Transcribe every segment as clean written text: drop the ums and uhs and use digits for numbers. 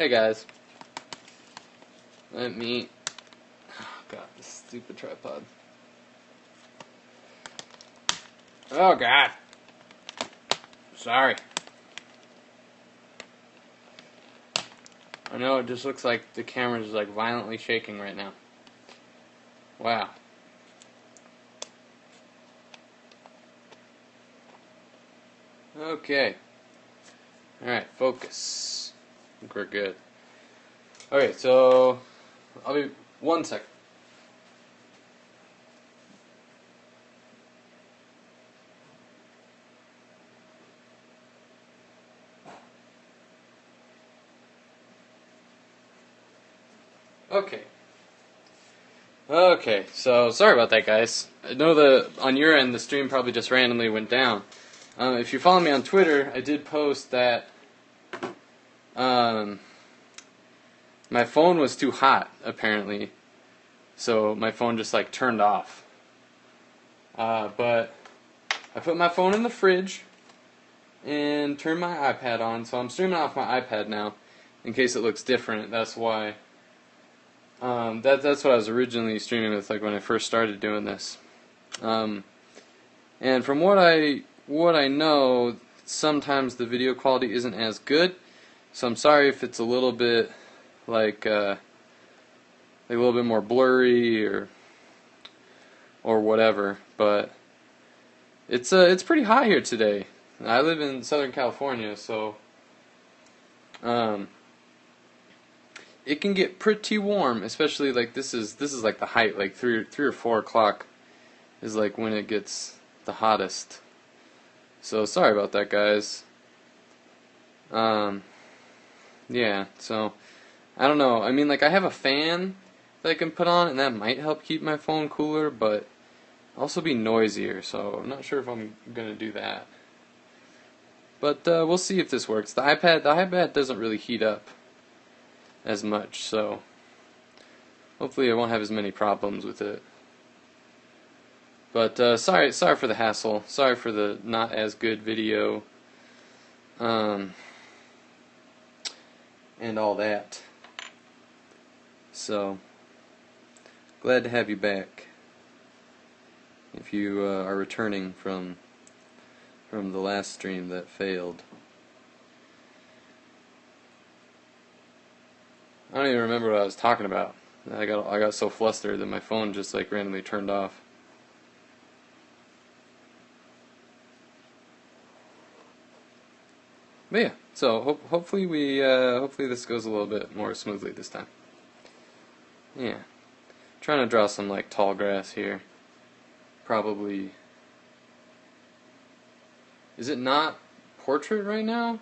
Hey guys, let me, oh god, this stupid tripod. Oh god, sorry. I know it just looks like the camera is like violently shaking right now. Wow. Okay. Alright, focus. I think we're good. Okay, so I'll be 1 second. Okay, so sorry about that, guys. I know that on your end the stream probably just randomly went down. If you follow me on Twitter, I did post that my phone was too hot, apparently. So my phone just like turned off. But I put my phone in the fridge and turned my iPad on, so I'm streaming off my iPad now. In case it looks different, that's why. That's what I was originally streaming with, like when I first started doing this. And from what I know, sometimes the video quality isn't as good. So I'm sorry if it's a little bit like a little bit more blurry or whatever. But it's pretty hot here today. I live in Southern California, so it can get pretty warm, especially like this is like the height, like 3 or 4 o'clock is like when it gets the hottest. So sorry about that, guys. Yeah, so I don't know. I mean, like I have a fan that I can put on, and that might help keep my phone cooler, but also be noisier. So I'm not sure if I'm gonna do that. But we'll see if this works. The iPad doesn't really heat up as much, so hopefully I won't have as many problems with it. But sorry for the hassle. Sorry for the not as good video, and all that. So glad to have you back. If you are returning from the last stream that failed. I don't even remember what I was talking about. I got so flustered that my phone just like randomly turned off. But yeah, so hopefully hopefully this goes a little bit more smoothly this time. Yeah, trying to draw some like tall grass here. Probably. Is it not portrait right now?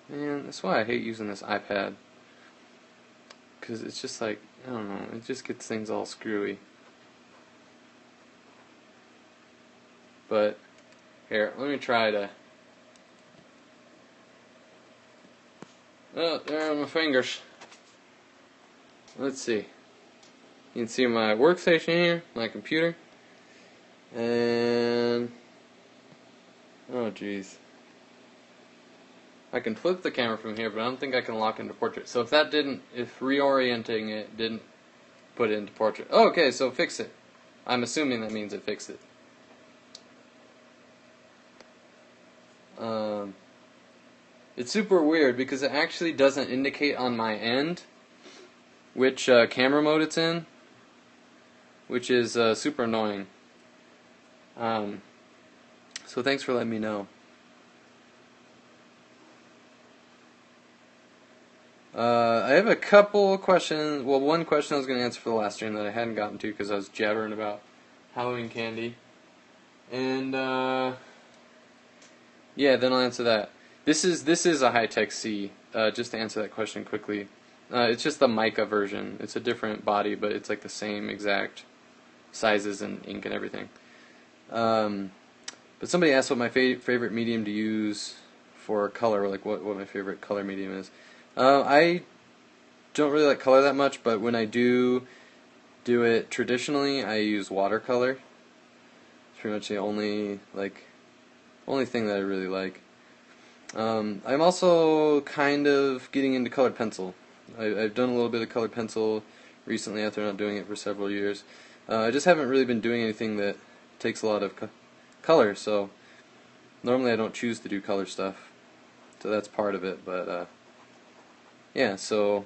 Man, that's why I hate using this iPad. Because it's just like, I don't know, it just gets things all screwy. But, here, let me try to... Oh, there are my fingers. Let's see. You can see my workstation here, my computer. And... oh, jeez. I can flip the camera from here, but I don't think I can lock into portrait. So if reorienting it didn't put it into portrait. Oh, okay, so fix it. I'm assuming that means it fixed it. It's super weird because it actually doesn't indicate on my end which camera mode it's in, which is super annoying. So thanks for letting me know. I have a couple questions. Well, one question I was going to answer for the last stream that I hadn't gotten to because I was jabbering about Halloween candy. And, yeah, then I'll answer that. This is a high-tech C, just to answer that question quickly. It's just the mica version. It's a different body, but it's like the same exact sizes and ink and everything. But somebody asked what my favorite medium to use for color, like what my favorite color medium is. I don't really like color that much, but when I do it traditionally, I use watercolor. It's pretty much the only thing that I really like. I'm also kind of getting into colored pencil. I've done a little bit of colored pencil recently after not doing it for several years. I just haven't really been doing anything that takes a lot of color, so normally I don't choose to do color stuff, so that's part of it, but yeah, so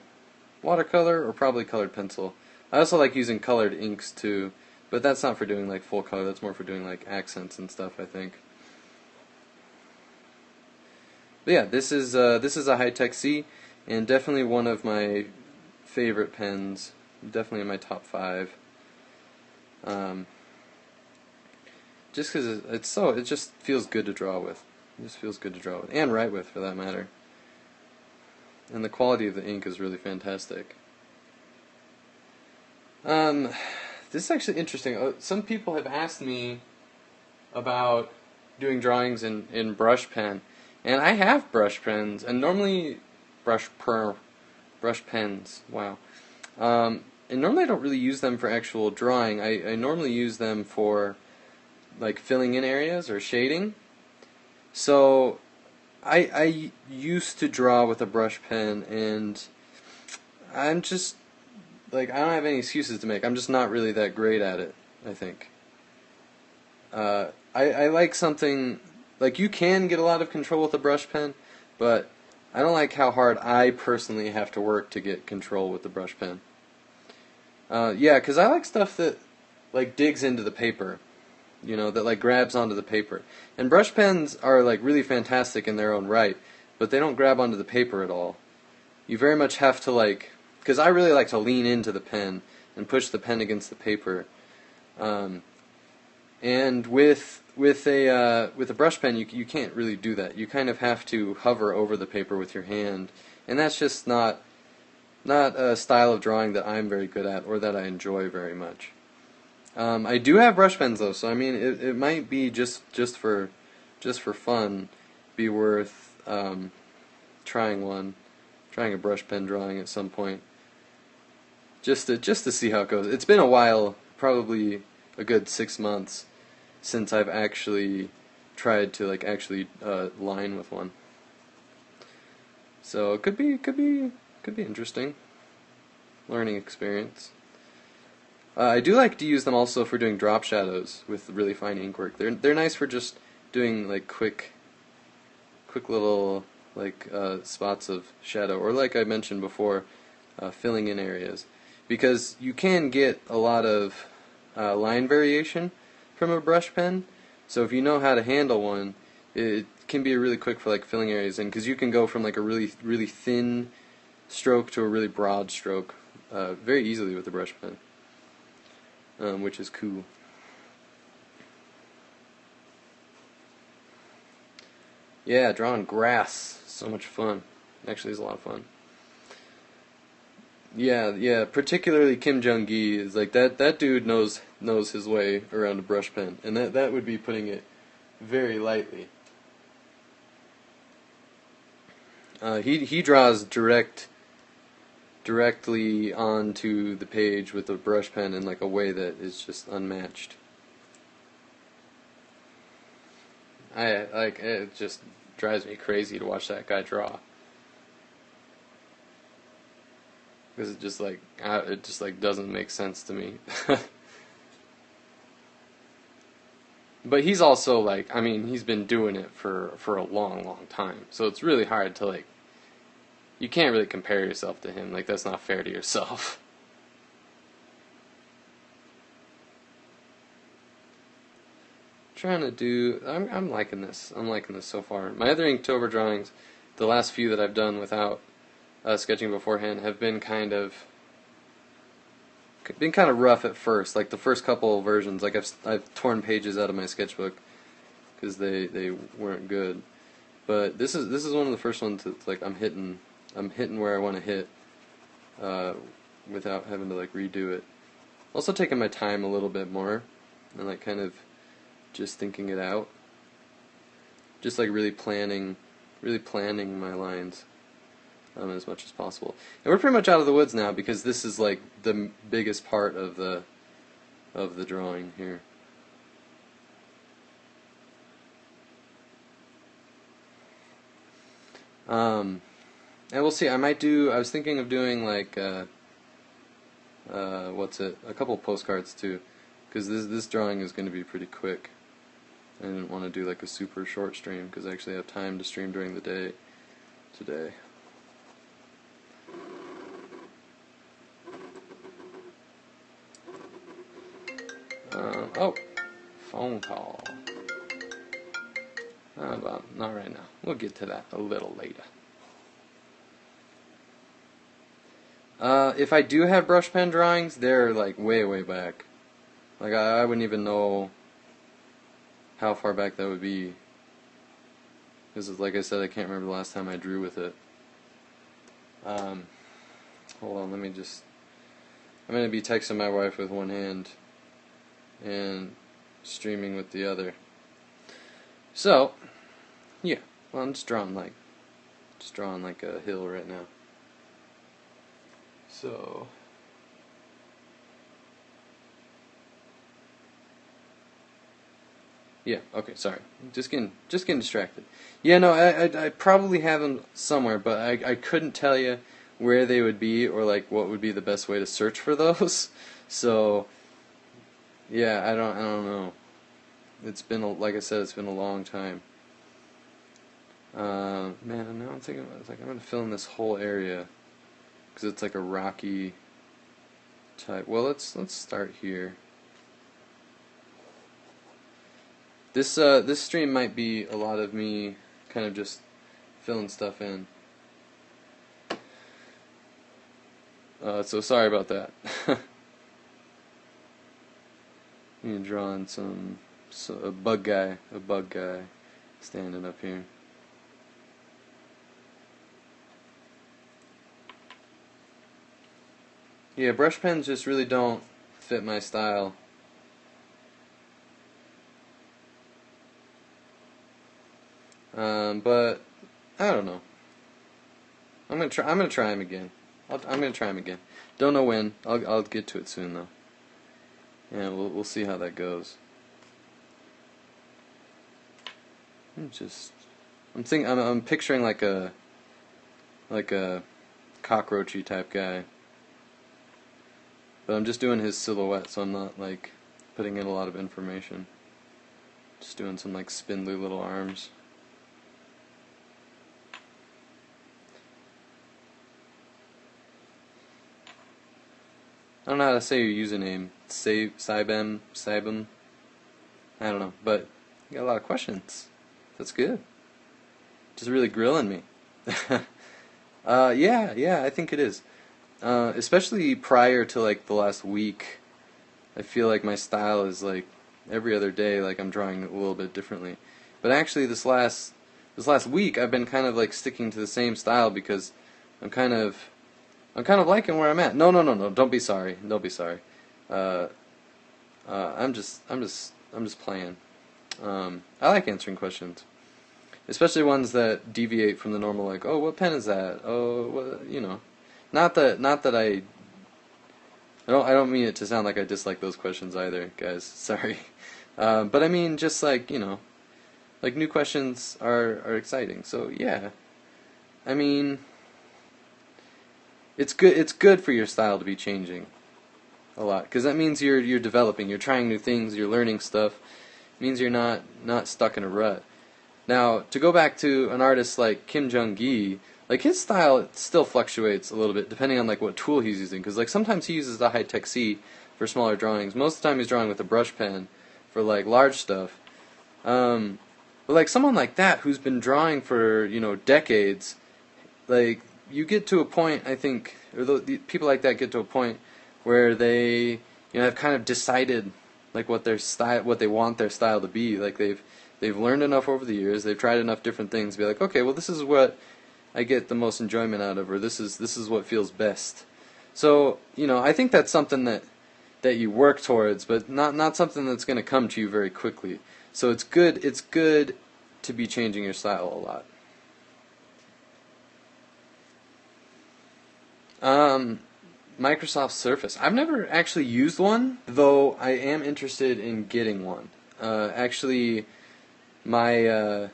watercolor or probably colored pencil. I also like using colored inks too, but that's not for doing like full color, that's more for doing like accents and stuff, I think. But yeah, this is a high-tech C, and definitely one of my favorite pens. Definitely in my top 5. Um, just because it just feels good to draw with. It just feels good to draw with, and write with, for that matter. And the quality of the ink is really fantastic. This is actually interesting. Some people have asked me about doing drawings in brush pen. And I have brush pens, and normally brush pens. Wow. And normally I don't really use them for actual drawing. I normally use them for like filling in areas or shading. So I used to draw with a brush pen, and I'm just like, I don't have any excuses to make. I'm just not really that great at it, I think. I like something. Like, you can get a lot of control with a brush pen, but I don't like how hard I personally have to work to get control with the brush pen. Yeah, because I like stuff that, like, digs into the paper, you know, that, like, grabs onto the paper. And brush pens are, like, really fantastic in their own right, but they don't grab onto the paper at all. You very much have to, like, because I really like to lean into the pen and push the pen against the paper. And with a brush pen, you can't really do that. You kind of have to hover over the paper with your hand, and that's just not a style of drawing that I'm very good at or that I enjoy very much. I do have brush pens though, so I mean it might be just for fun, be worth trying a brush pen drawing at some point, just to see how it goes. It's been a while, probably a good 6 months, since I've actually tried to like actually line with one. So it could be interesting learning experience. I do like to use them also for doing drop shadows with really fine ink work. They're nice for just doing like quick little like spots of shadow, or like I mentioned before, filling in areas, because you can get a lot of line variation from a brush pen. So if you know how to handle one, it can be really quick for like filling areas in, because you can go from like a really thin stroke to a really broad stroke very easily with the brush pen, which is cool. Yeah, drawing grass, so much fun. Actually, it's a lot of fun. Yeah, particularly Kim Jong-gi is like that dude knows his way around a brush pen, and that would be putting it very lightly. He draws directly onto the page with a brush pen in like a way that is just unmatched. I like it just drives me crazy to watch that guy draw. Because it just like doesn't make sense to me. But he's also like, I mean, he's been doing it for a long time. So it's really hard to like, you can't really compare yourself to him. Like, that's not fair to yourself. Trying to do, I'm liking this. I'm liking this so far. My other Inktober drawings, the last few that I've done without sketching beforehand, have been kind of rough at first. Like the first couple of versions, like I've torn pages out of my sketchbook because they weren't good. But this is one of the first ones that's like I'm hitting where I want to hit without having to like redo it. Also taking my time a little bit more and like kind of just thinking it out. Just like really planning my lines as much as possible. And we're pretty much out of the woods now, because this is like the biggest part of the drawing here. And we'll see. I was thinking of doing like a couple postcards too, because this drawing is going to be pretty quick. I didn't want to do like a super short stream because I actually have time to stream during the day today. Oh, phone call. Well, not right now. We'll get to that a little later. If I do have brush pen drawings, they're like way, way back. Like I wouldn't even know how far back that would be. Because like I said, I can't remember the last time I drew with it. Hold on, I'm going to be texting my wife with one hand and streaming with the other. So, yeah, well, I'm just drawing like a hill right now. So, yeah, okay, sorry. Just getting distracted. Yeah, no, I probably have them somewhere, but I couldn't tell you where they would be or like what would be the best way to search for those. So, yeah, I don't know. It's been like I said, it's been a long time. Man, now I'm thinking about it. It's like I'm gonna fill in this whole area because it's like a rocky type. Well, let's start here. This stream might be a lot of me kind of just filling stuff in. So sorry about that. You're drawing a bug guy standing up here. Yeah, brush pens just really don't fit my style. But I don't know. I'm gonna try him again. I'm gonna try him again. Don't know when. I'll get to it soon though. Yeah, we'll see how that goes. I'm picturing like a cockroachy type guy. But I'm just doing his silhouette, so I'm not like putting in a lot of information. Just doing some like spindly little arms. I don't know how to say your username. Cybem. I don't know, but you got a lot of questions. That's good. Just really grilling me. Yeah, I think it is. Especially prior to like the last week, I feel like my style is like every other day, like I'm drawing a little bit differently. But actually, this last week, I've been kind of like sticking to the same style because I'm kind of liking where I'm at. No. Don't be sorry. Don't be sorry. I'm just playing. I like answering questions, especially ones that deviate from the normal. Like, oh, what pen is that? Oh, what, you know. Not that I don't mean it to sound like I dislike those questions either, guys. Sorry. But I mean, just like, you know, like new questions are exciting. So yeah. I mean, it's good for your style to be changing a lot, because that means you're developing, you're trying new things, you're learning stuff. It means you're not stuck in a rut. Now, to go back to an artist like Kim Jung-gi, like his style still fluctuates a little bit depending on like what tool he's using, because like sometimes he uses the high-tech C for smaller drawings. Most of the time he's drawing with a brush pen for like large stuff. But like someone like that who's been drawing for, you know, decades, like you get to a point, I think, or the people like that get to a point where they, you know, have kind of decided like what they want their style to be. Like they've learned enough over the years, they've tried enough different things to be like, okay, well, this is what I get the most enjoyment out of, or this is what feels best. So, you know, I think that's something that you work towards, but not something that's going to come to you very quickly. So it's good to be changing your style a lot. Microsoft Surface. I've never actually used one, though I am interested in getting one. Actually, my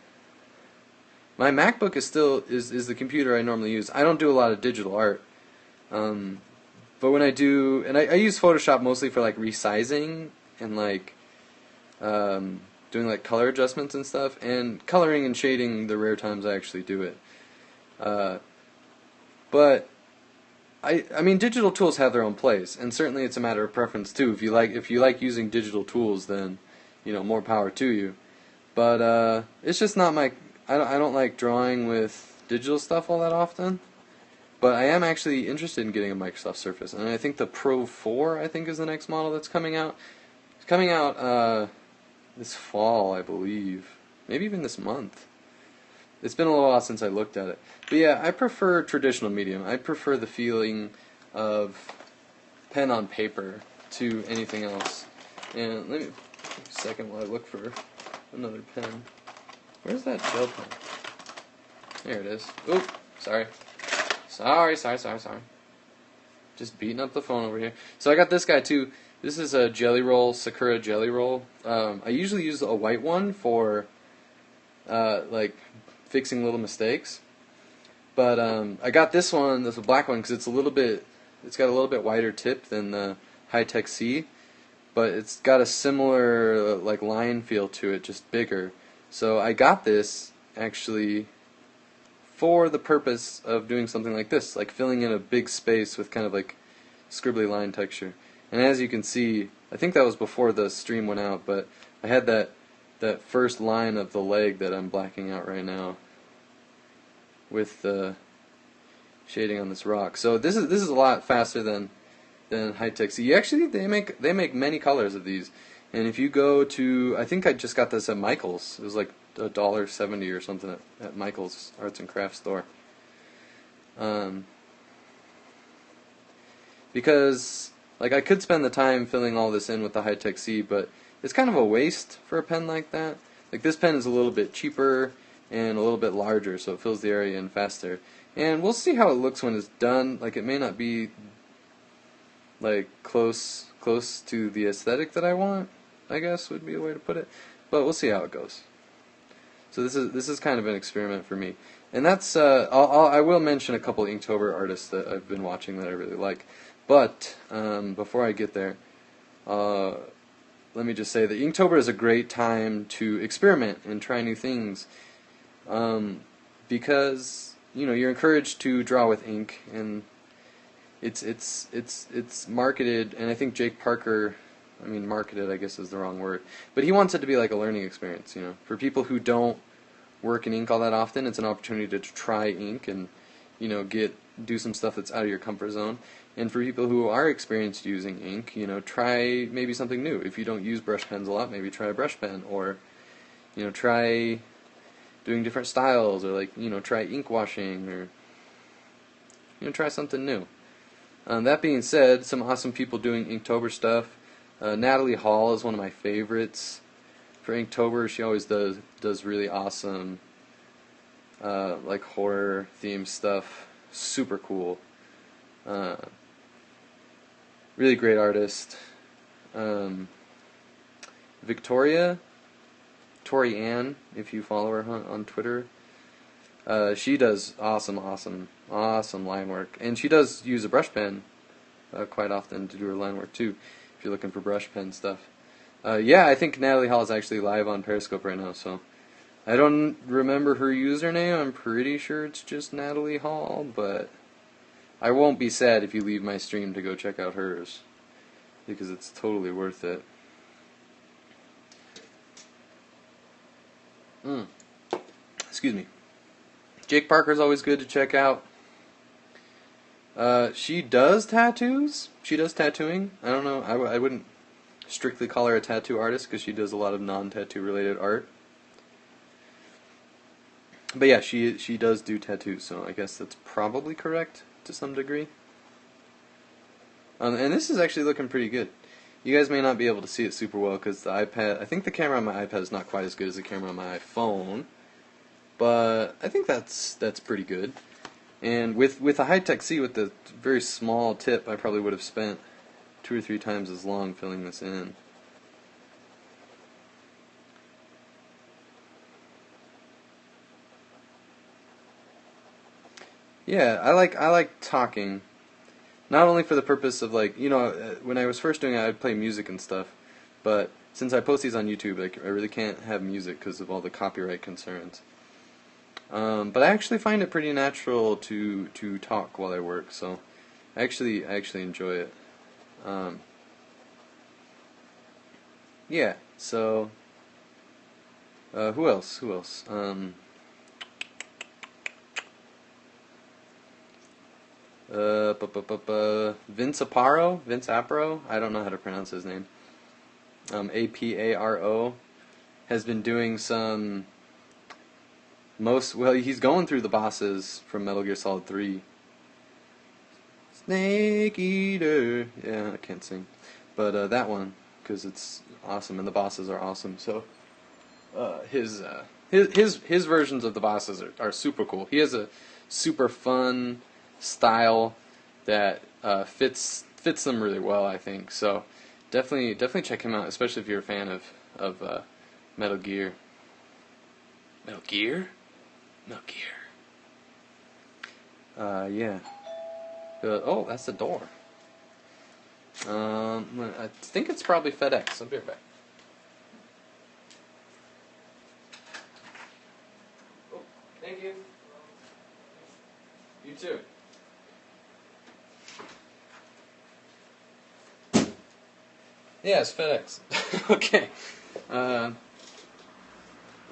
My MacBook is still is the computer I normally use. I don't do a lot of digital art, but when I do, and I use Photoshop mostly for like resizing and like doing like color adjustments and stuff, and coloring and shading the rare times I actually do it. But I mean, digital tools have their own place, and certainly it's a matter of preference too. If you like using digital tools, then more power to you. But it's just not my. I don't like drawing with digital stuff all that often. But I am actually interested in getting a Microsoft Surface, and I think the Pro 4 I think is the next model that's coming out. It's coming out this fall, I believe, maybe even this month. It's been a little while since I looked at it. But yeah, I prefer traditional medium. I prefer the feeling of pen on paper to anything else. And let me take a second while I look for another pen. Where's that gel pen? There it is. Oop, sorry. Sorry. Just beating up the phone over here. So I got this guy too. This is a Jelly Roll, Sakura Jelly Roll. I usually use a white one for like fixing little mistakes, but I got this one, this black one, because it's got a little bit wider tip than the High-Tech C, but it's got a similar like line feel to it, just bigger. So I got this actually for the purpose of doing something like this, like filling in a big space with kind of like scribbly line texture. And as you can see, I think that was before the stream went out, but I had that first line of the leg that I'm blacking out right now with the shading on this rock. So this is a lot faster than High-Tech C. Actually, they make many colors of these. And if you go to, I think I just got this at Michael's. It was like $1.70 or something at Michael's Arts and Crafts store. Because like I could spend the time filling all this in with the High-Tech C, but it's kind of a waste for a pen like that. Like this pen is a little bit cheaper and a little bit larger, so it fills the area in faster. And we'll see how it looks when it's done. Like it may not be like close to the aesthetic that I want, I guess would be a way to put it. But we'll see how it goes. So this is kind of an experiment for me. And that's I will mention a couple Inktober artists that I've been watching that I really like. But before I get there, let me just say that Inktober is a great time to experiment and try new things, because you're encouraged to draw with ink, and it's marketed, and I think Jake Parker, I mean marketed I guess is the wrong word, but he wants it to be like a learning experience. For people who don't work in ink all that often, it's an opportunity to try ink and do some stuff that's out of your comfort zone. And for people who are experienced using ink, try maybe something new. If you don't use brush pens a lot, maybe try a brush pen, or try doing different styles, or like try ink washing, or try something new. That being said, some awesome people doing Inktober stuff. Natalie Hall is one of my favorites for Inktober. She always does really awesome like horror themed stuff. Super cool. Really great artist. Tori Ann, if you follow her on Twitter, she does awesome line work, and she does use a brush pen quite often to do her line work too, if you're looking for brush pen stuff. Yeah, I think Natalie Hall is actually live on Periscope right now, so I don't remember her username. I'm pretty sure it's just Natalie Hall, but I won't be sad if you leave my stream to go check out hers, because it's totally worth it. Excuse me. Jake Parker's always good to check out. She does tattoos. She does tattooing. I don't know. I wouldn't strictly call her a tattoo artist, because she does a lot of non-tattoo related art. But yeah, she does do tattoos, so I guess that's probably correct to some degree. And this is actually looking pretty good. You guys may not be able to see it super well because the iPad, I think the camera on my iPad is not quite as good as the camera on my iPhone, but I think that's pretty good. And with a High-Tech C with the very small tip, I probably would have spent 2 or 3 times as long filling this in. Yeah, I like talking. Not only for the purpose of like, when I was first doing it, I'd play music and stuff. But since I post these on YouTube, like, I really can't have music because of all the copyright concerns. But I actually find it pretty natural to talk while I work, so I actually enjoy it. Um, yeah. So who else? Who else? Vince Aparo. I don't know how to pronounce his name. Aparo has been doing some he's going through the bosses from Metal Gear Solid 3. Snake Eater. Yeah, I can't sing. But that one, because it's awesome and the bosses are awesome. So his versions of the bosses are super cool. He has a super fun style that fits them really well, I think. So definitely check him out, especially if you're a fan of Metal Gear. Metal Gear? Metal Gear. Yeah. Oh, that's the door. I think it's probably FedEx. I'll be right back. Oh, thank you. You too. Yeah, it's FedEx. Okay.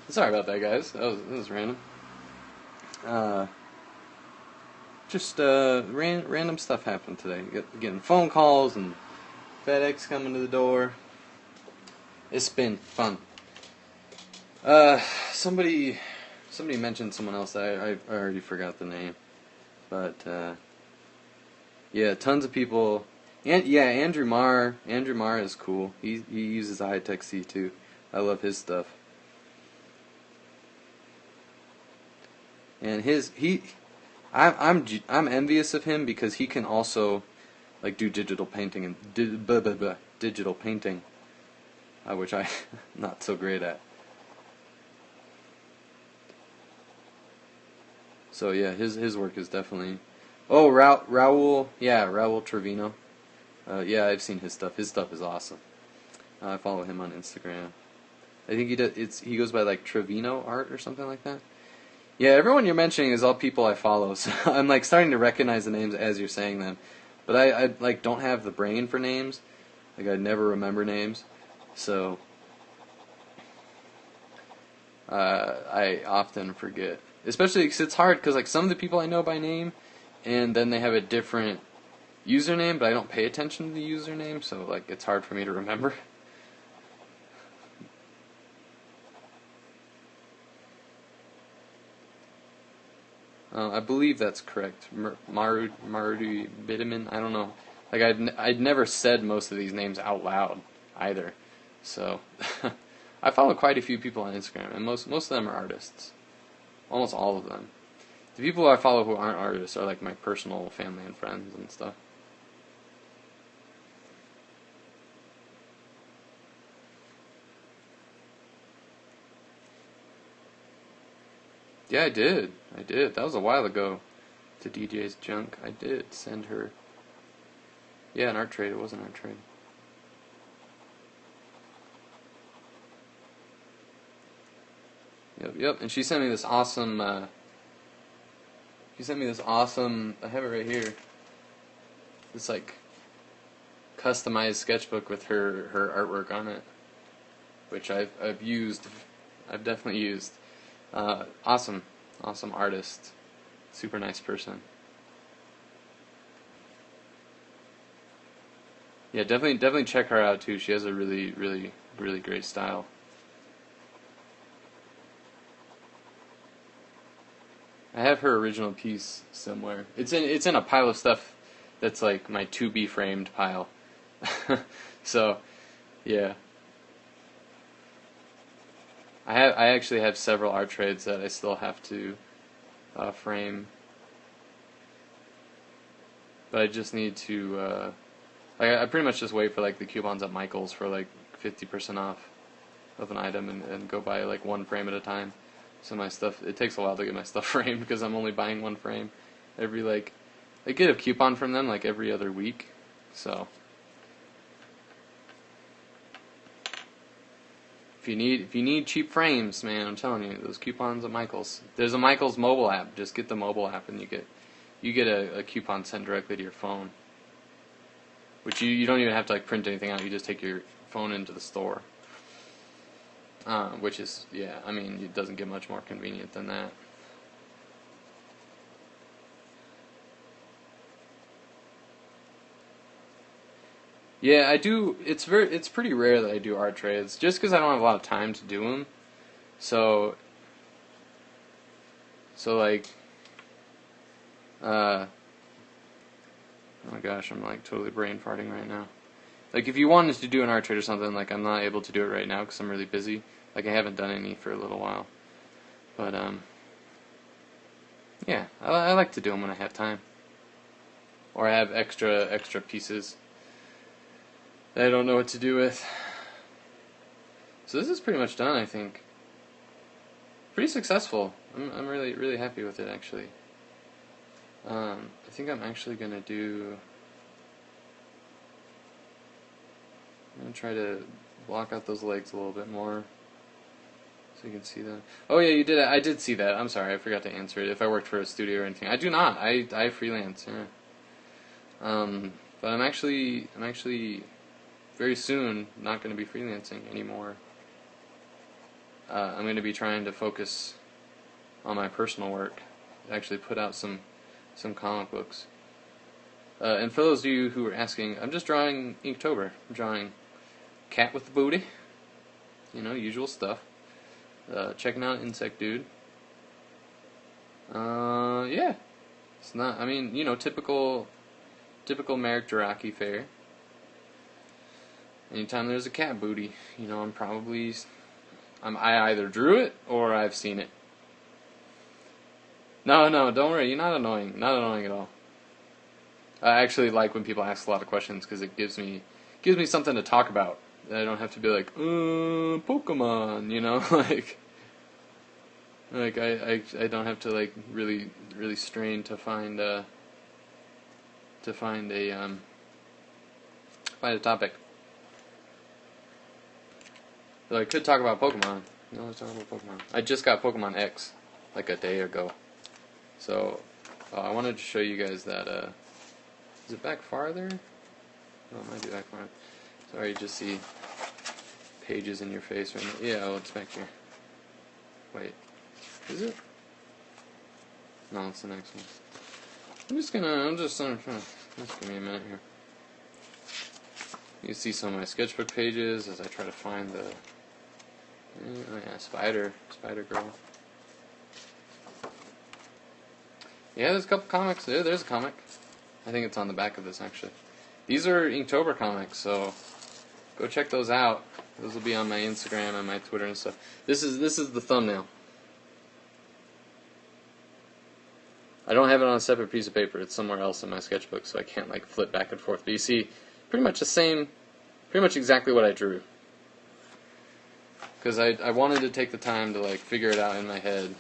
Sorry about that, guys. That was random. Just random stuff happened today. Getting phone calls and FedEx coming to the door. It's been fun. Somebody mentioned someone else that I already forgot the name, but yeah, tons of people. And yeah, Andrew Marr. Andrew Marr is cool. He uses a high-tech C too. I love his stuff. And I'm envious of him because he can also like do digital painting and digital painting, which I'm not so great at. So yeah, his work is definitely. Oh, Raul, yeah, Raul Trevino. Yeah, I've seen his stuff. His stuff is awesome. I follow him on Instagram. I think he goes by like Trevino Art or something like that. Yeah, everyone you're mentioning is all people I follow, so I'm like starting to recognize the names as you're saying them. But I like don't have the brain for names. Like I never remember names. So I often forget. Especially because it's hard because like some of the people I know by name and then they have a different username, but I don't pay attention to the username, so like it's hard for me to remember. I believe that's correct. Marudu Bidaman. I don't know. Like I'd never said most of these names out loud either. So I follow quite a few people on Instagram, and most of them are artists. Almost all of them. The people I follow who aren't artists are like my personal family and friends and stuff. Yeah, I did. I did. That was a while ago. To DJ's Junk, I did send her. Yeah, an art trade. It was an art trade. Yep. And she sent me this awesome. She sent me this awesome. I have it right here. This like customized sketchbook with her artwork on it, which I've used. I've definitely used. Awesome artist, super nice person. Yeah, definitely check her out too. She has a really great style. I have her original piece somewhere. It's in a pile of stuff that's like my to be framed pile. So, yeah. I actually have several art trades that I still have to frame, but I just need to I pretty much just wait for like the coupons at Michael's for like 50% off of an item and go buy like one frame at a time. So my stuff, it takes a while to get my stuff framed because I'm only buying one frame, every like I get a coupon from them like every other week. So if you need cheap frames, man, I'm telling you, those coupons at Michaels. There's a Michaels mobile app. Just get the mobile app and you get a coupon sent directly to your phone. Which you don't even have to like print anything out. You just take your phone into the store. Which is, yeah, I mean, it doesn't get much more convenient than that. Yeah, I do. It's pretty rare that I do art trades, just because I don't have a lot of time to do them. So like, oh my gosh, I'm like totally brain farting right now. Like, if you wanted to do an art trade or something, like, I'm not able to do it right now because I'm really busy. Like, I haven't done any for a little while. But, yeah, I like to do them when I have time. Or I have extra pieces that I don't know what to do with. So this is pretty much done, I think. Pretty successful. I'm really happy with it, actually. I think I'm actually gonna do. I'm gonna try to block out those legs a little bit more, so you can see them. Oh yeah, you did. I did see that. I'm sorry, I forgot to answer it. If I worked for a studio or anything, I do not. I freelance. Yeah. But I'm actually very soon not going to be freelancing anymore. I'm going to be trying to focus on my personal work. Actually, put out some comic books. And for those of you who are asking, I'm just drawing Inktober. I'm drawing cat with the booty. You know, usual stuff. Checking out Insect Dude. Yeah. It's not, I mean, you know, typical Merrick Jaraki fare. Anytime there's a cat booty, you know, I either drew it or I've seen it. No, don't worry, you're not annoying. Not annoying at all. I actually like when people ask a lot of questions because it gives me something to talk about. I don't have to be like, Pokemon, you know, like I don't have to like really strain to find a topic. So I could talk about Pokemon. No, let's talk about Pokemon. I just got Pokemon X like a day ago. So I wanted to show you guys that. Is it back farther? Oh, it might be back farther. Sorry, you just see pages in your face right now. Yeah, oh, it's back here. Wait, is it? No, it's the next one. Just give me a minute here. You see some of my sketchbook pages as I try to find the, oh yeah, Spider Girl. Yeah, there's a couple comics. There's a comic. I think it's on the back of this, actually. These are Inktober comics, so go check those out. Those will be on my Instagram and my Twitter and stuff. This is the thumbnail. I don't have it on a separate piece of paper. It's somewhere else in my sketchbook, so I can't like flip back and forth. But you see, pretty much exactly what I drew. Because I wanted to take the time to like figure it out in my head.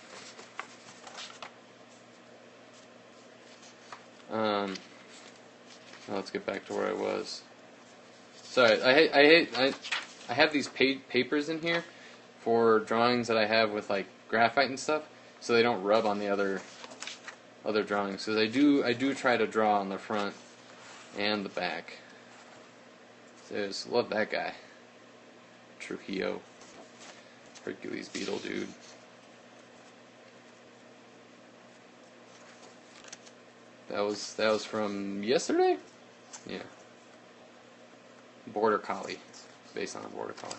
Let's get back to where I was. Sorry, I have these papers in here for drawings that I have with like graphite and stuff, so they don't rub on the other drawings. Because I do try to draw on the front and the back. Love that guy, Trujillo, Hercules Beetle dude. That was from yesterday? Yeah. Border Collie. It's based on a Border Collie.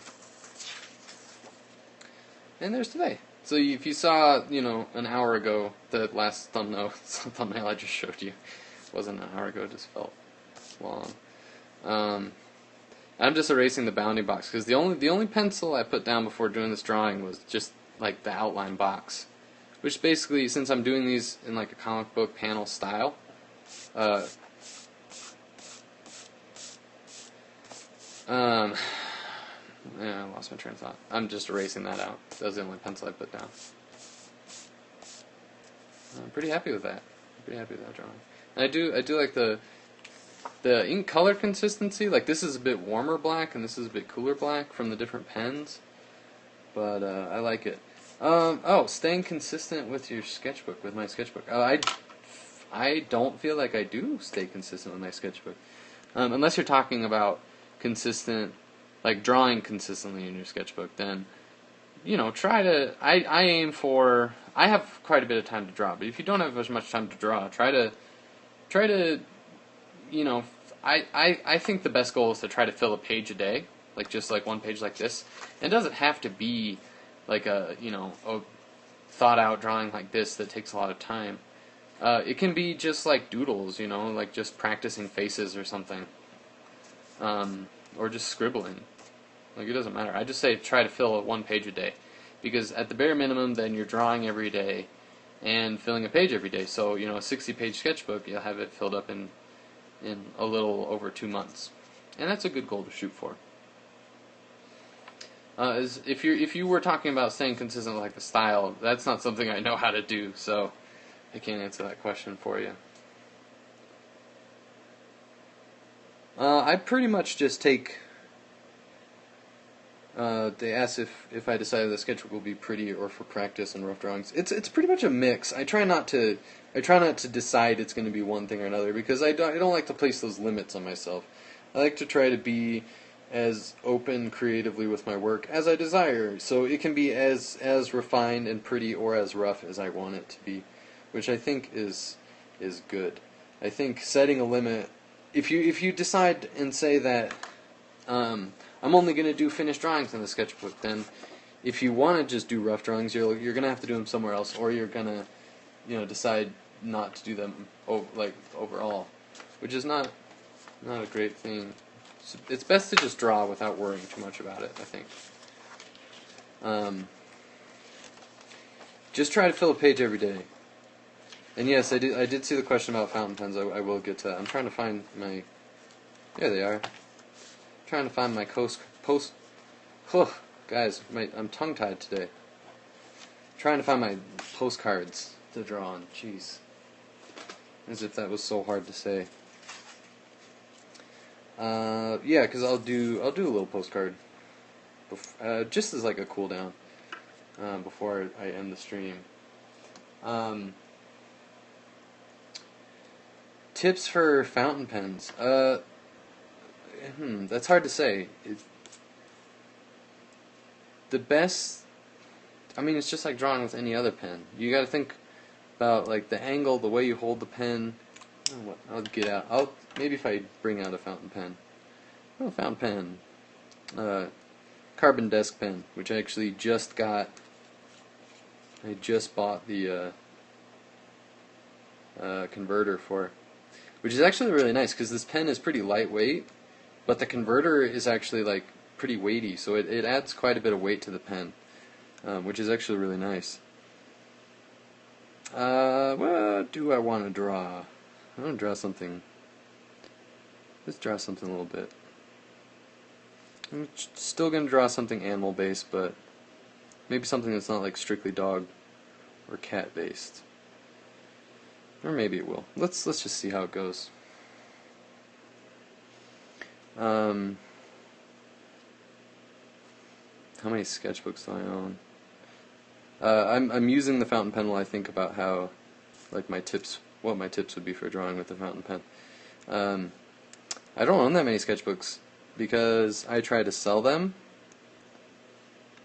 And there's today. So if you saw, you know, an hour ago, the last thumbnail I just showed you wasn't an hour ago, it just felt long. I'm just erasing the bounding box because the only pencil I put down before doing this drawing was just like the outline box. Which basically, since I'm doing these in like a comic book panel style, yeah, I lost my train of thought. I'm just erasing that out. That was the only pencil I put down. I'm pretty happy with that. Pretty happy with that drawing. And I do like the ink color consistency. Like this is a bit warmer black, and this is a bit cooler black from the different pens. But I like it. Oh, staying consistent with your sketchbook, with my sketchbook. I don't feel like I do stay consistent with my sketchbook. Unless you're talking about consistent, like drawing consistently in your sketchbook, then, try to, I aim for, I have quite a bit of time to draw, but if you don't have as much time to draw, try to, I think the best goal is to try to fill a page a day, like just like one page like this. It doesn't have to be like a thought out drawing like this that takes a lot of time. It can be just like doodles, like just practicing faces or something. Or just scribbling. Like, it doesn't matter. I just say try to fill one page a day. Because at the bare minimum, then you're drawing every day and filling a page every day. So, a 60-page sketchbook, you'll have it filled up in a little over 2 months. And that's a good goal to shoot for. If you were talking about staying consistent with like the style, that's not something I know how to do, so I can't answer that question for you. I pretty much just take. They ask if I decided the sketchbook will be pretty or for practice and rough drawings. It's pretty much a mix. I try not to decide it's going to be one thing or another because I don't like to place those limits on myself. I like to try to be as open creatively with my work as I desire, so it can be as refined and pretty or as rough as I want it to be, which I think is good. I think setting a limit, if you decide and say that I'm only going to do finished drawings in the sketchbook, then if you want to just do rough drawings, you're going to have to do them somewhere else, or you're going to decide not to do them overall, which is not a great thing. It's best to just draw without worrying too much about it, I think. Just try to fill a page every day. And yes, I did see the question about fountain pens. I will get to that. I'm trying to find my... There they are. I'm trying to find my guys, I'm tongue-tied today. Trying to find my postcards to draw on. Jeez. As if that was so hard to say. Yeah, because I'll do a little postcard, just as like a cool down, before I end the stream. Tips for fountain pens. That's hard to say. The best. I mean, it's just like drawing with any other pen. You got to think about like the angle, the way you hold the pen. I'll get out. Maybe if I bring out a fountain pen. Oh, fountain pen. Carbon desk pen, which I actually just got. I just bought the converter for, which is actually really nice because this pen is pretty lightweight, but the converter is actually like pretty weighty, so it adds quite a bit of weight to the pen, which is actually really nice. What do I want to draw? I want to draw something. Let's draw something a little bit. I'm still going to draw something animal based, but maybe something that's not like strictly dog or cat based. Or maybe it will. Let's just see how it goes. How many sketchbooks do I own? I'm using the fountain pen while I think about how, like what my tips would be for drawing with the fountain pen. I don't own that many sketchbooks because I try to sell them.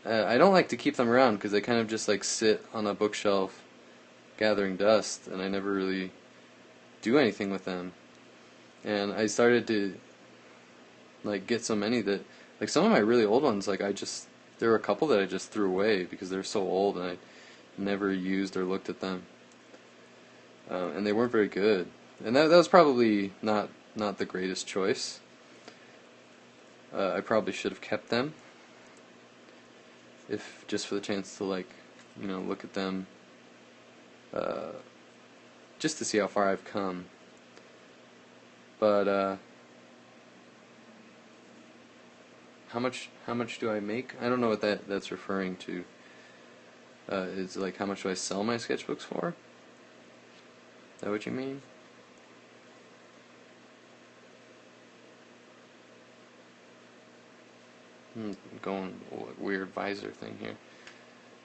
I don't like to keep them around because they kind of just like sit on a bookshelf gathering dust, and I never really do anything with them. And I started to like get so many that like some of my really old ones, like there were a couple that I just threw away because they're so old and I never used or looked at them. And they weren't very good. And that was probably not the greatest choice. I probably should have kept them, if just for the chance to look at them, just to see how far I've come. But how much do I make? I don't know what that's referring to. Is like how much do I sell my sketchbooks for? that what you mean? Going weird visor thing here.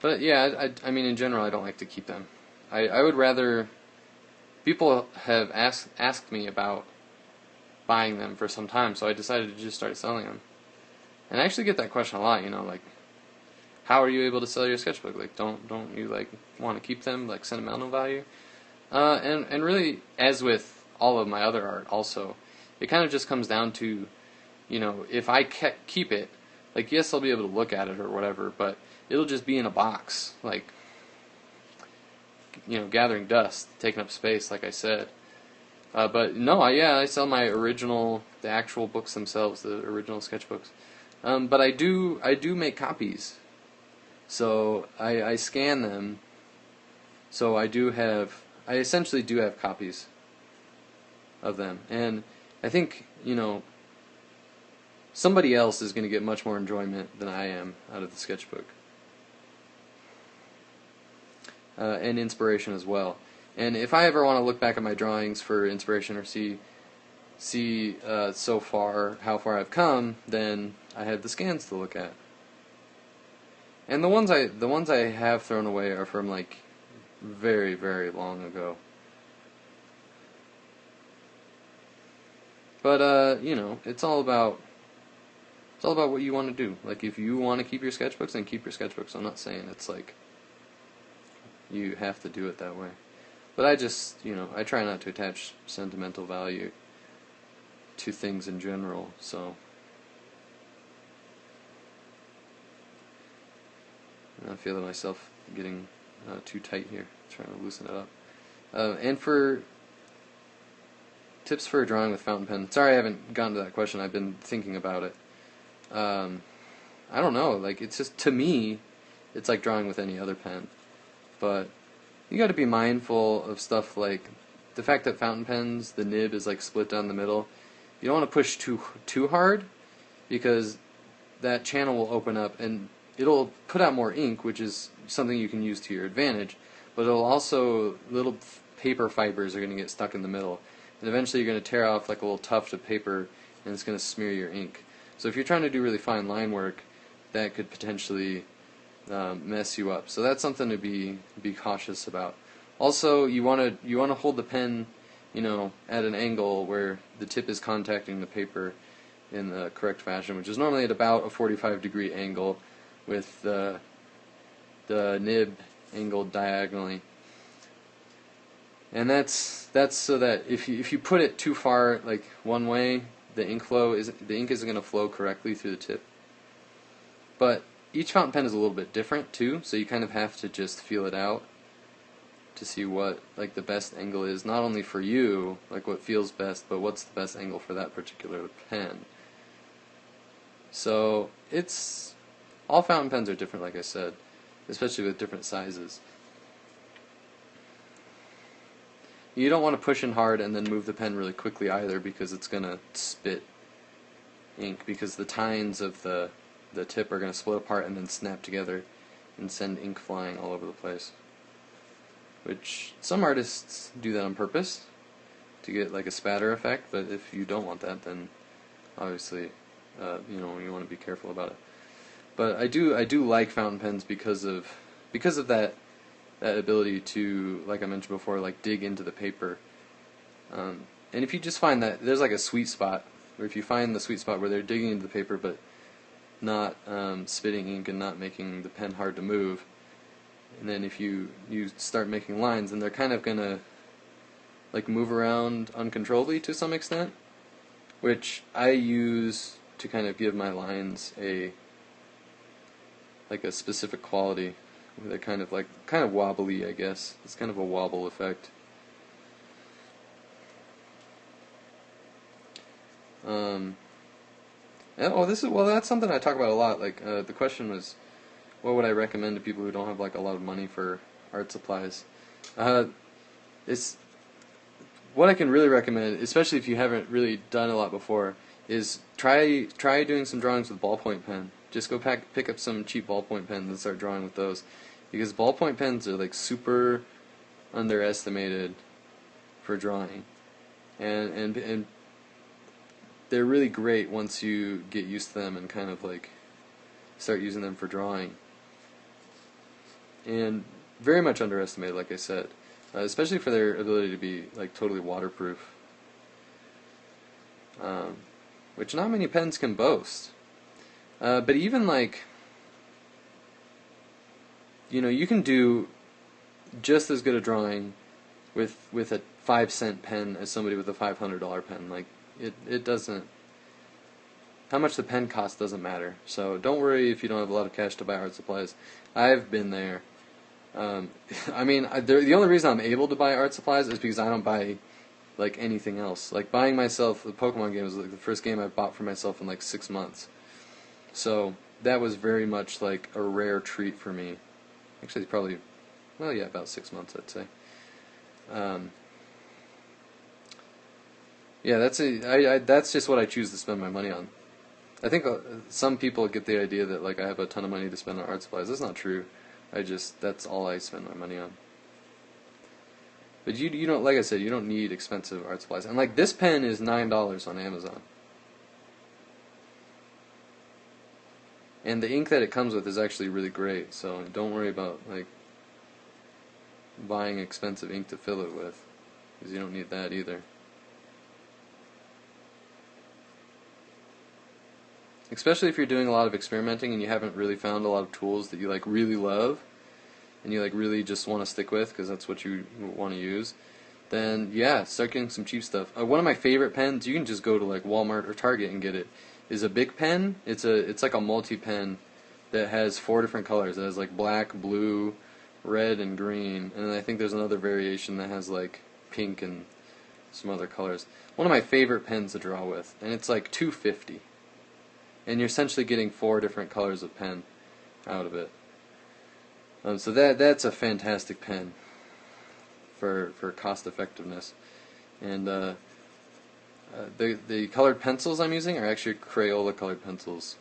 But yeah, I mean, in general, I don't like to keep them. I would rather... People have asked me about buying them for some time, so I decided to just start selling them. And I actually get that question a lot, like, how are you able to sell your sketchbook? Like, don't you, like, want to keep them, like, sentimental value? And really, as with all of my other art also, it kind of just comes down to, if I keep it, like, yes, I'll be able to look at it or whatever, but it'll just be in a box, like, gathering dust, taking up space, like I said. But no, I sell my original, the actual books themselves, the original sketchbooks. But I do make copies. So I scan them. So I essentially do have copies of them. And I think, somebody else is going to get much more enjoyment than I am out of the sketchbook. And inspiration as well. And if I ever want to look back at my drawings for inspiration or see so far how far I've come, then I have the scans to look at. And the ones I have thrown away are from like very, very long ago. But it's all about what you want to do. Like, if you want to keep your sketchbooks, then keep your sketchbooks. I'm not saying it's like you have to do it that way. But I just, I try not to attach sentimental value to things in general, so I feel myself getting too tight here, trying to loosen it up. And for tips for drawing with fountain pen, sorry I haven't gotten to that question, I've been thinking about it. I don't know, like, it's just, to me, it's like drawing with any other pen. But you got to be mindful of stuff like the fact that fountain pens, the nib is like split down the middle. You don't want to push too hard, because that channel will open up and it'll put out more ink, which is something you can use to your advantage, but it'll also, little paper fibers are going to get stuck in the middle, and eventually you're going to tear off like a little tuft of paper and it's going to smear your ink. So if you're trying to do really fine line work, that could potentially mess you up. So that's something to be cautious about. Also, you want to hold the pen, at an angle where the tip is contacting the paper in the correct fashion, which is normally at about a 45-degree angle, with the nib angled diagonally. And that's so that if you put it too far, like one way, the ink isn't going to flow correctly through the tip. But each fountain pen is a little bit different too, so you kind of have to just feel it out to see what like the best angle is, not only for you, like what feels best, but what's the best angle for that particular pen. So all fountain pens are different, like I said, especially with different sizes. You don't want to push in hard and then move the pen really quickly either, because it's going to spit ink, because the tines of the tip are going to split apart and then snap together and send ink flying all over the place. Which some artists do that on purpose to get like a spatter effect, but if you don't want that, then obviously you want to be careful about it. But I do like fountain pens because of that ability to, like I mentioned before, like dig into the paper. And if you just find that there's like a sweet spot, or if you find the sweet spot where they're digging into the paper but not spitting ink and not making the pen hard to move, and then if you start making lines, then they're kind of gonna like move around uncontrollably to some extent, which I use to kind of give my lines a specific quality. They're kind of wobbly, I guess. It's kind of a wobble effect. That's something I talk about a lot. Like the question was, what would I recommend to people who don't have like a lot of money for art supplies? It's what I can really recommend, especially if you haven't really done a lot before, is try doing some drawings with ballpoint pen. Just go pick up some cheap ballpoint pens and start drawing with those, because ballpoint pens are like super underestimated for drawing, and they're really great once you get used to them and kind of like start using them for drawing. And very much underestimated, like I said, especially for their ability to be like totally waterproof, which not many pens can boast. But even like, you can do just as good a drawing with a 5-cent pen as somebody with a $500 pen. Like it doesn't. How much the pen costs doesn't matter. So don't worry if you don't have a lot of cash to buy art supplies. I've been there. I mean, the only reason I'm able to buy art supplies is because I don't buy like anything else. Like buying myself the Pokemon game was like the first game I bought for myself in like 6 months. So that was very much like a rare treat for me. Actually, probably, well, yeah, about 6 months, I'd say. Yeah, that's just what I choose to spend my money on. I think some people get the idea that like I have a ton of money to spend on art supplies. That's not true. That's all I spend my money on. But you don't, like I said, you don't need expensive art supplies. And like this pen is $9 on Amazon. And the ink that it comes with is actually really great, so don't worry about like buying expensive ink to fill it with, because you don't need that either. Especially if you're doing a lot of experimenting and you haven't really found a lot of tools that you like really love and you like really just want to stick with because that's what you want to use, then yeah, start getting some cheap stuff. One of my favorite pens, you can just go to like Walmart or Target and get it, is a Bic pen. It's like a multi-pen that has 4 different colors. It has like black, blue, red, and green, and then I think there's another variation that has like pink and some other colors. One of my favorite pens to draw with, and it's like $2.50. And you're essentially getting 4 different colors of pen out of it. So that's a fantastic pen for cost effectiveness. And the colored pencils I'm using are actually Crayola colored pencils.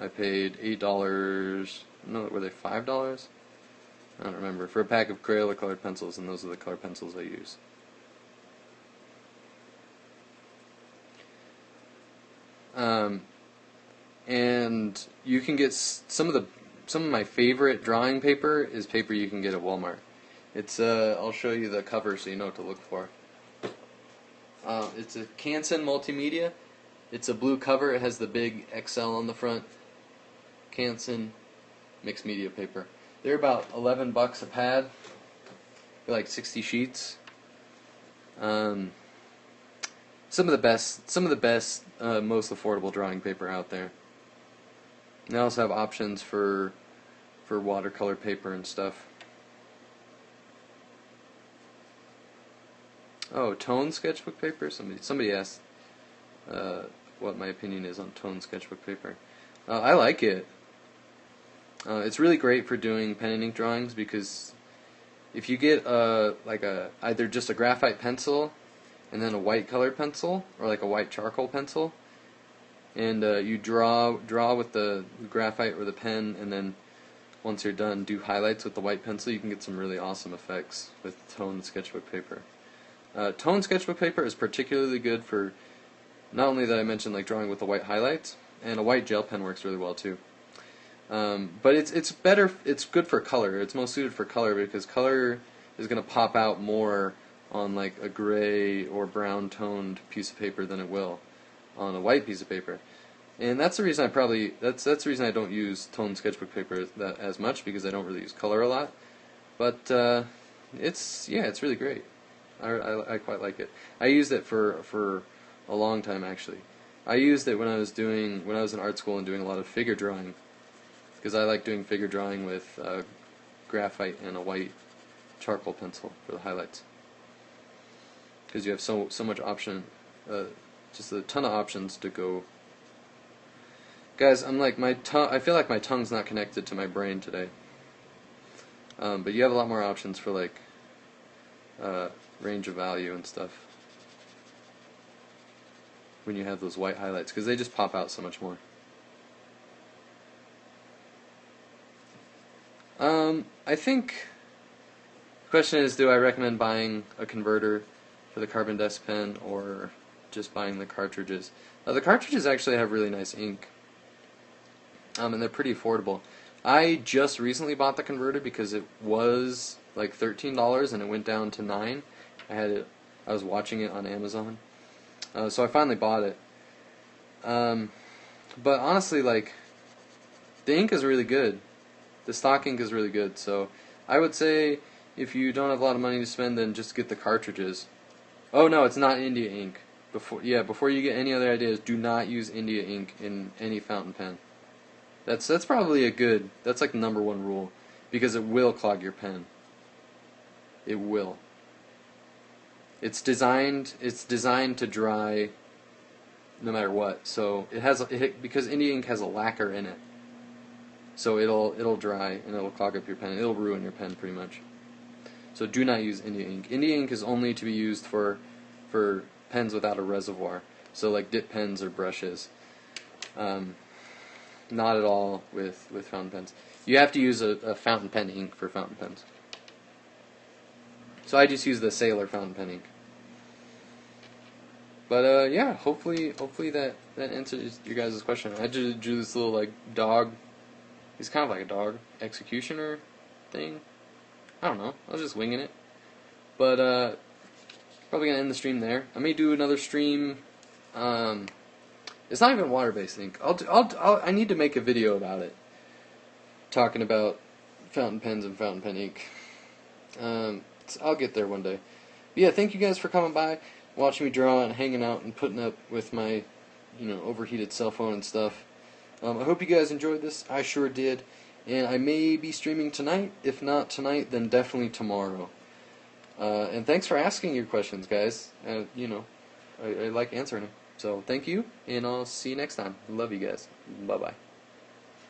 I paid $8. No, were they $5? I don't remember, for a pack of Crayola colored pencils, and those are the colored pencils I use. And you can get some of my favorite drawing paper is paper you can get at Walmart. It's I'll show you the cover so you know what to look for. It's a Canson Multimedia. It's a blue cover. It has the big XL on the front. Canson mixed media paper. They're about $11 a pad. They're like 60 sheets. Some of the best, most affordable drawing paper out there. They also have options for watercolor paper and stuff. Oh, tone sketchbook paper? Somebody asked what my opinion is on tone sketchbook paper. I like it. It's really great for doing pen and ink drawings because if you get either just a graphite pencil and then a white colored pencil or like a white charcoal pencil, and you draw with the graphite or the pen, and then once you're done, do highlights with the white pencil, you can get some really awesome effects with toned sketchbook paper. Toned sketchbook paper is particularly good for not only that I mentioned like drawing with the white highlights, and a white gel pen works really well too. But it's better. It's good for color. It's most suited for color because color is going to pop out more on like a gray or brown toned piece of paper than it will on a white piece of paper. And that's the reason that's the reason I don't use toned sketchbook paper as much, because I don't really use color a lot. But it's really great. I quite like it. I used it for a long time actually. I used it when I was in art school and doing a lot of figure drawing, because I like doing figure drawing with graphite and a white charcoal pencil for the highlights. Because you have so much option, just a ton of options to go. Guys, I feel like my tongue's not connected to my brain today. But you have a lot more options for like range of value and stuff when you have those white highlights, because they just pop out so much more. I think the question is, do I recommend buying a converter for the Carbon Desk pen or just buying the cartridges. The cartridges actually have really nice ink, and they're pretty affordable. I just recently bought the converter because it was like $13 and it went down to $9. I was watching it on Amazon, so I finally bought it. But honestly, like, the ink is really good. The stock ink is really good. So I would say if you don't have a lot of money to spend, then just get the cartridges. Oh no, it's not India ink. Before you get any other ideas, do not use India ink in any fountain pen. That's probably that's like number one rule, because it will clog your pen. It will. It's designed to dry no matter what. So because India ink has a lacquer in it. So it'll dry and it'll clog up your pen. It'll ruin your pen pretty much. So do not use India ink. India ink is only to be used for pens without a reservoir. So like dip pens or brushes. Not at all with fountain pens. You have to use a fountain pen ink for fountain pens. So I just use the Sailor fountain pen ink. But yeah, hopefully that answers your guys' question. I just drew this little like dog. He's kind of like a dog executioner thing. I don't know. I was just winging it. But probably gonna end the stream there. I may do another stream. It's not even water-based ink. I need to make a video about it, talking about fountain pens and fountain pen ink. I'll get there one day. But yeah, thank you guys for coming by, watching me draw and hanging out and putting up with my, overheated cell phone and stuff. I hope you guys enjoyed this. I sure did. And I may be streaming tonight. If not tonight, then definitely tomorrow. And thanks for asking your questions, guys. I like answering them. So thank you, and I'll see you next time. Love you guys. Bye-bye.